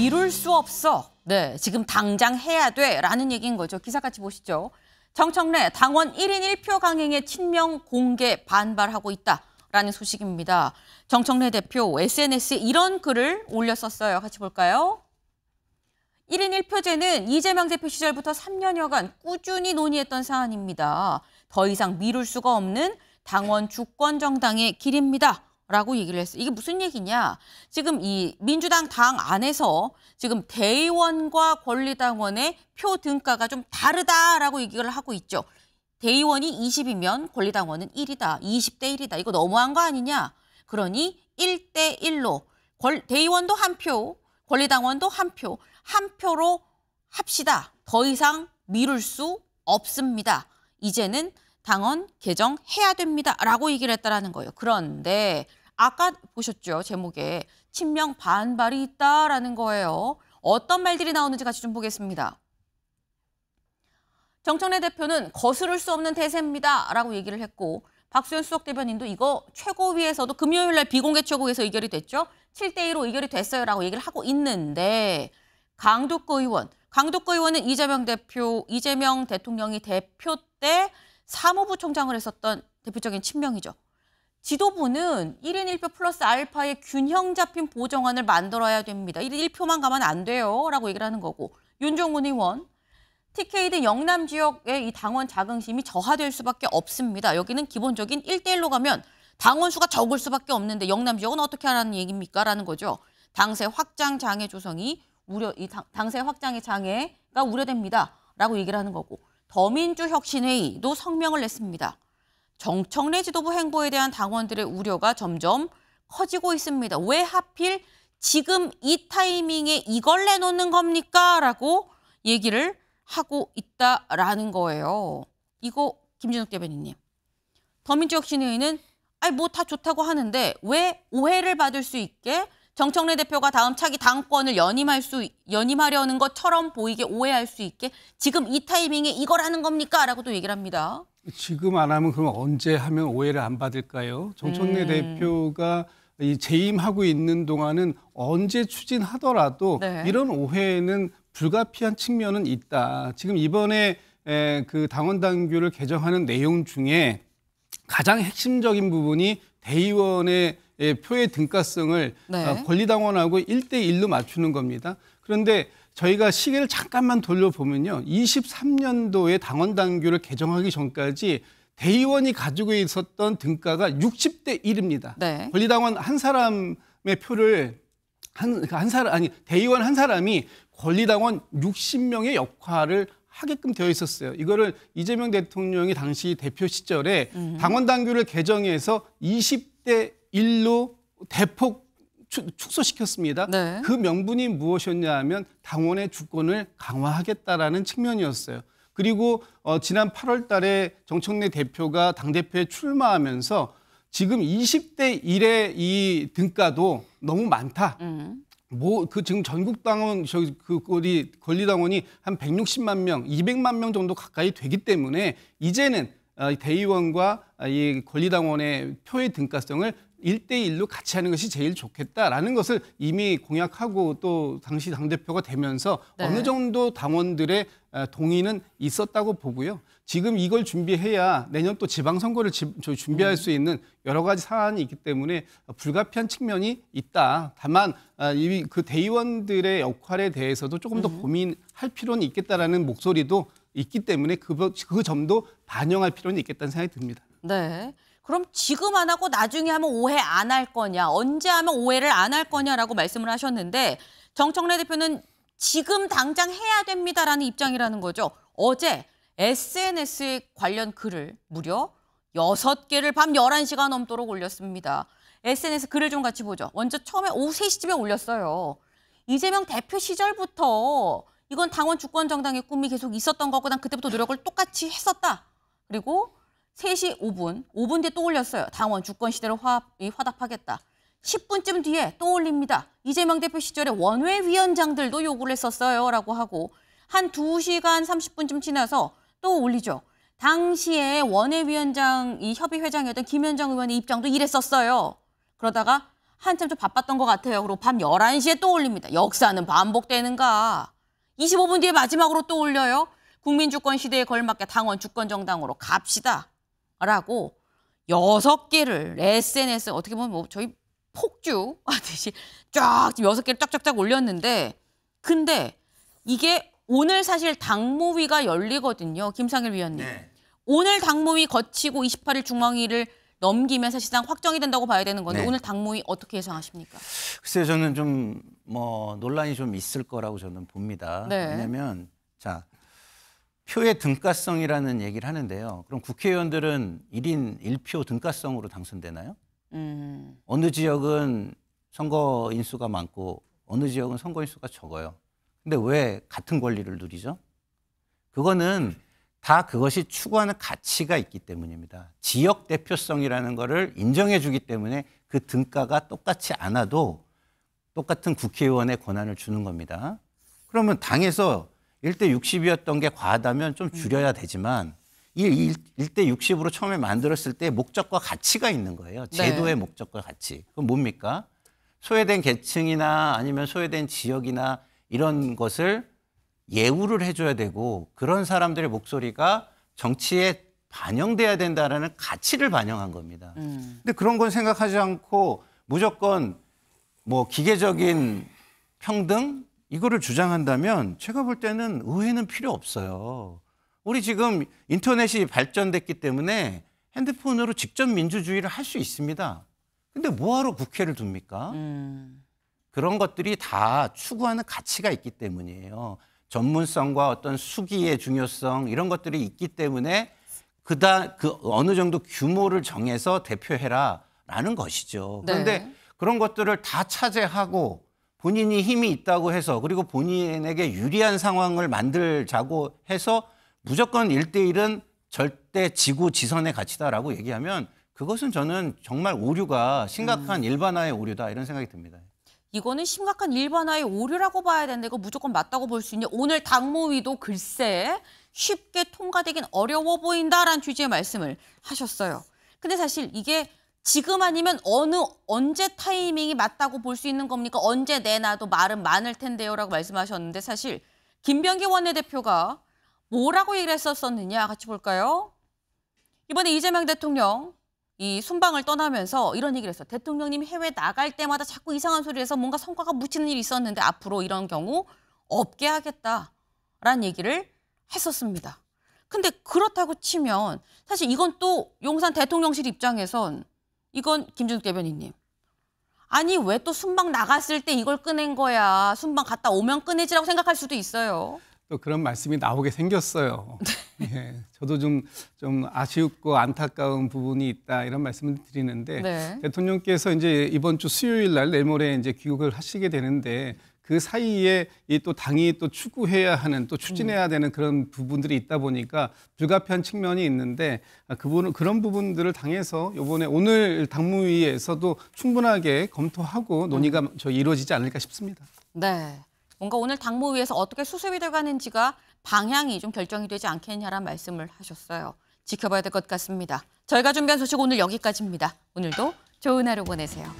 미룰 수 없어. 네, 지금 당장 해야 돼. 라는 얘기인 거죠. 기사 같이 보시죠. 정청래 당원 1인 1표 강행에 친명 공개 반발하고 있다. 라는 소식입니다. 정청래 대표 SNS에 이런 글을 올렸었어요. 같이 볼까요? 1인 1표제는 이재명 대표 시절부터 3년여간 꾸준히 논의했던 사안입니다. 더 이상 미룰 수가 없는 당원 주권 정당의 길입니다. 라고 얘기를 했어요. 이게 무슨 얘기냐? 지금 이 민주당 당 안에서 지금 대의원과 권리당원의 표 등가가 좀 다르다라고 얘기를 하고 있죠. 대의원이 20이면 권리당원은 1이다. 20대 1이다. 이거 너무한 거 아니냐? 그러니 1대 1로 대의원도 한 표, 권리당원도 한 표, 한 표로 합시다. 더 이상 미룰 수 없습니다. 이제는 당원 개정해야 됩니다. 라고 얘기를 했다라는 거예요. 그런데 아까 보셨죠? 제목에 친명 반발이 있다라는 거예요. 어떤 말들이 나오는지 같이 좀 보겠습니다. 정청래 대표는 거스를 수 없는 대세입니다. 라고 얘기를 했고 박수현 수석 대변인도 이거 최고위에서도 금요일 날 비공개 최고위에서 의결이 됐죠. 7대2로 의결이 됐어요. 라고 얘기를 하고 있는데 강덕구 의원은 이재명 대통령이 대표 때 사무부 총장을 했었던 대표적인 친명이죠. 지도부는 1인 1표 플러스 알파의 균형 잡힌 보정안을 만들어야 됩니다. 1인 1표만 가면 안 돼요. 라고 얘기를 하는 거고 윤종훈 의원, TK 등 영남 지역의 이 당원 자긍심이 저하될 수밖에 없습니다. 여기는 기본적인 1대1로 가면 당원 수가 적을 수밖에 없는데 영남 지역은 어떻게 하라는 얘기입니까? 라는 거죠. 당세 확장 장애 조성이 당세 확장의 장애가 우려됩니다. 라고 얘기를 하는 거고 더민주혁신회의도 성명을 냈습니다. 정청래 지도부 행보에 대한 당원들의 우려가 점점 커지고 있습니다. 왜 하필 지금 이 타이밍에 이걸 내놓는 겁니까? 라고 얘기를 하고 있다라는 거예요. 이거 김진욱 대변인님. 더민주혁신회의는 뭐 다 좋다고 하는데 왜 오해를 받을 수 있게 정청래 대표가 다음 차기 당권을 연임하려는 것처럼 보이게 오해할 수 있게 지금 이 타이밍에 이걸 하는 겁니까? 라고 또 얘기를 합니다. 지금 안 하면 그럼 언제 하면 오해를 안 받을까요? 정청래 대표가 재임하고 있는 동안은 언제 추진하더라도 네. 이런 오해는 불가피한 측면은 있다. 지금 이번에 그 당원 당규를 개정하는 내용 중에 가장 핵심적인 부분이 대의원의 표의 등가성을 네. 권리당원하고 1대1로 맞추는 겁니다. 그런데 저희가 시계를 잠깐만 돌려보면요. 23년도에 당원 당규를 개정하기 전까지 대의원이 가지고 있었던 등가가 60대 1입니다. 네. 권리당원 한 사람의 표를 대의원 한 사람이 권리당원 60명의 역할을 하게끔 되어 있었어요. 이거를 이재명 대통령이 당시 대표 시절에 당원 당규를 개정해서 20대 1로 대폭 축소시켰습니다. 네. 그 명분이 무엇이었냐 하면 당원의 주권을 강화하겠다라는 측면이었어요. 그리고 지난 8월 달에 정청래 대표가 당대표에 출마하면서 지금 20대 1의 이 등가도 너무 많다. 지금 전국 당원, 권리당원이 한 160만 명, 200만 명 정도 가까이 되기 때문에 이제는 대의원과 이 권리당원의 표의 등가성을 1대1로 같이 하는 것이 제일 좋겠다라는 것을 이미 공약하고 또 당시 당대표가 되면서 네. 어느 정도 당원들의 동의는 있었다고 보고요. 지금 이걸 준비해야 내년 또 지방선거를 준비할 수 있는 여러 가지 사안이 있기 때문에 불가피한 측면이 있다. 다만 그 대의원들의 역할에 대해서도 조금 더 고민할 필요는 있겠다라는 목소리도 있기 때문에 그 점도 반영할 필요는 있겠다는 생각이 듭니다. 네. 그럼 지금 안 하고 나중에 하면 오해 안 할 거냐, 언제 하면 오해를 안 할 거냐라고 말씀을 하셨는데 정청래 대표는 지금 당장 해야 됩니다라는 입장이라는 거죠. 어제 SNS에 관련 글을 무려 6개를 밤 11시가 넘도록 올렸습니다. SNS 글을 좀 같이 보죠. 먼저 처음에 오후 3시쯤에 올렸어요. 이재명 대표 시절부터 이건 당원 주권 정당의 꿈이 계속 있었던 거고 난 그때부터 노력을 똑같이 했었다. 그리고 3시 5분 뒤에 또 올렸어요. 당원 주권 시대로 화답하겠다. 10분쯤 뒤에 또 올립니다. 이재명 대표 시절에 원외위원장들도 요구를 했었어요. 라고 하고 한 2시간 30분쯤 지나서 또 올리죠. 당시에 원외위원장 이 협의회장이었던 김현정 의원의 입장도 이랬었어요. 그러다가 한참 좀 바빴던 것 같아요. 그리고 밤 11시에 또 올립니다. 역사는 반복되는가. 25분 뒤에 마지막으로 또 올려요. 국민주권 시대에 걸맞게 당원 주권정당으로 갑시다. 라고 6개를 SNS 어떻게 보면 뭐 저희 폭주 하듯이 쫙 지금 6개를 쫙쫙쫙 올렸는데 근데 이게 오늘 사실 당무위가 열리거든요. 김상일 위원님. 네. 오늘 당무위 거치고 28일 중앙위를 넘기면 사실상 확정이 된다고 봐야 되는 건데 네. 오늘 당무위 어떻게 예상하십니까? 글쎄요, 저는 좀 뭐 논란이 좀 있을 거라고 저는 봅니다. 네. 왜냐하면 자 표의 등가성이라는 얘기를 하는데요. 그럼 국회의원들은 1인 1표 등가성으로 당선되나요? 어느 지역은 선거 인수가 많고 어느 지역은 선거 인수가 적어요. 근데 왜 같은 권리를 누리죠? 그거는 다 그것이 추구하는 가치가 있기 때문입니다. 지역 대표성이라는 거를 인정해 주기 때문에 그 등가가 똑같지 않아도 똑같은 국회의원의 권한을 주는 겁니다. 그러면 당에서 1대 60이었던 게 과하다면 좀 줄여야 되지만 이 1대 60으로 처음에 만들었을 때 목적과 가치가 있는 거예요. 제도의 목적과 가치. 그건 뭡니까? 소외된 계층이나 아니면 소외된 지역이나 이런 것을 예우를 해줘야 되고 그런 사람들의 목소리가 정치에 반영돼야 된다라는 가치를 반영한 겁니다. 근데 그런 건 생각하지 않고 무조건 뭐 기계적인 평등 이거를 주장한다면 제가 볼 때는 의회는 필요 없어요. 우리 지금 인터넷이 발전됐기 때문에 핸드폰으로 직접 민주주의를 할 수 있습니다. 근데 뭐하러 국회를 둡니까? 그런 것들이 다 추구하는 가치가 있기 때문이에요. 전문성과 어떤 수기의 중요성 이런 것들이 있기 때문에 그 어느 정도 규모를 정해서 대표해라라는 것이죠. 그런데 네. 그런 것들을 다 차지하고 본인이 힘이 있다고 해서 그리고 본인에게 유리한 상황을 만들자고 해서 무조건 1대1은 절대 지구지선의 가치다라고 얘기하면 그것은 저는 정말 오류가 심각한 일반화의 오류다 이런 생각이 듭니다. 이거는 심각한 일반화의 오류라고 봐야 되는데 이거 무조건 맞다고 볼 수 있냐. 오늘 당무위도 글쎄 쉽게 통과되긴 어려워 보인다라는 취지의 말씀을 하셨어요. 근데 사실 이게 지금 아니면 언제 타이밍이 맞다고 볼 수 있는 겁니까? 언제 내놔도 말은 많을 텐데요라고 말씀하셨는데 사실 김병기 원내대표가 뭐라고 얘기를 했었느냐 같이 볼까요? 이번에 이재명 대통령 이 순방을 떠나면서 이런 얘기를 했어요. 대통령님이 해외 나갈 때마다 자꾸 이상한 소리를 해서 뭔가 성과가 묻히는 일이 있었는데 앞으로 이런 경우 없게 하겠다라는 얘기를 했었습니다. 근데 그렇다고 치면 사실 이건 또 용산 대통령실 입장에선 이건 김준욱 대변인님. 아니 왜 또 순방 나갔을 때 이걸 꺼낸 거야. 순방 갔다 오면 꺼내지라고 생각할 수도 있어요. 또 그런 말씀이 나오게 생겼어요. 예, 저도 좀 아쉽고 안타까운 부분이 있다 이런 말씀을 드리는데 네. 대통령께서 이제 이번 주 수요일 날 내일모레 이제 귀국을 하시게 되는데 그 사이에 이 또 당이 또 추구해야 하는 또 추진해야 되는 그런 부분들이 있다 보니까 불가피한 측면이 있는데 그런 부분들을 당에서 이번에 오늘 당무위에서도 충분하게 검토하고 논의가 이루어지지 않을까 싶습니다. 네. 뭔가 오늘 당무위에서 어떻게 수습이 돼가는지가 방향이 좀 결정이 되지 않겠냐라는 말씀을 하셨어요. 지켜봐야 될 것 같습니다. 저희가 준비한 소식 오늘 여기까지입니다. 오늘도 좋은 하루 보내세요.